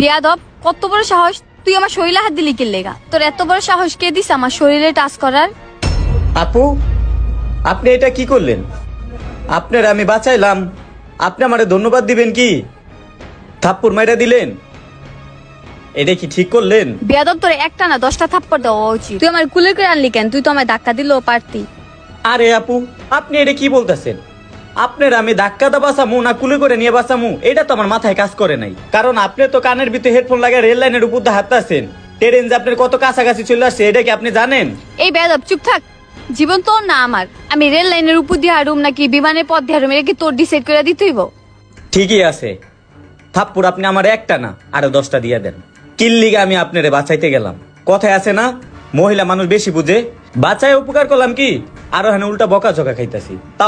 বেয়াদব, কত বড় সাহস! তুই আমার শরীরে হাত দিলি কি লেগা? তোর এত বড় সাহস কে দিস আমার শরীরে টাচ করার? আপু, আপনি এটা কি করলেন? আপনার আমি বাঁচাইলাম, আপনি আমারে ধন্যবাদ দিবেন কি? থাপ্পড় মাইরা দিলেন, এটা কি ঠিক করলেন? বেয়াদব, তোর একটা না 10টা থাপ্পড় দেওয়া উচিত। তুই আমার কুলে করে আনলি কেন? তুই তো আমার ধাক্কা দিলেও পারতি। আরে আপু, আপনি এটা কি বলতেছেন? আপনার আমি ধাক্কা দা বাঁচামু না কুলে করে নিয়ে বাঁচামু, এটা তো আমার মাথায় কাজ করে নাই। কারণ আপনি তো কানের ভিতরে হেডফোন লাগিয়ে রেল লাইনের উপর দিয়ে হাঁটতেছেন। ট্রেন যে আপনার কত কাছাকাছি চলে আসছে, এটা কি আপনি জানেন? এই বেয়াদব, চুপ থাক। জীবন তোর না আমার। আমি রেল লাইনের উপর দিয়ে হারুম নাকি বিমানের পথ দিয়ে হারুম, এটা কি তোর ডিসাইড করে দিতেইব? ঠিকই আছে, থাপ্পড় আপনি আমার একটা না আরো 10টা দিয়ে দেন। কিল্লিগে আমি আপনারে বাঁচাইতে গেলাম। কথায় আছে না, মহিলা মানুষ বেশি বুঝে। বাঁচায় উপকার করলাম কি, আরো হ্যাঁ উল্টা বকা ঝকা খাইতাছি। তাও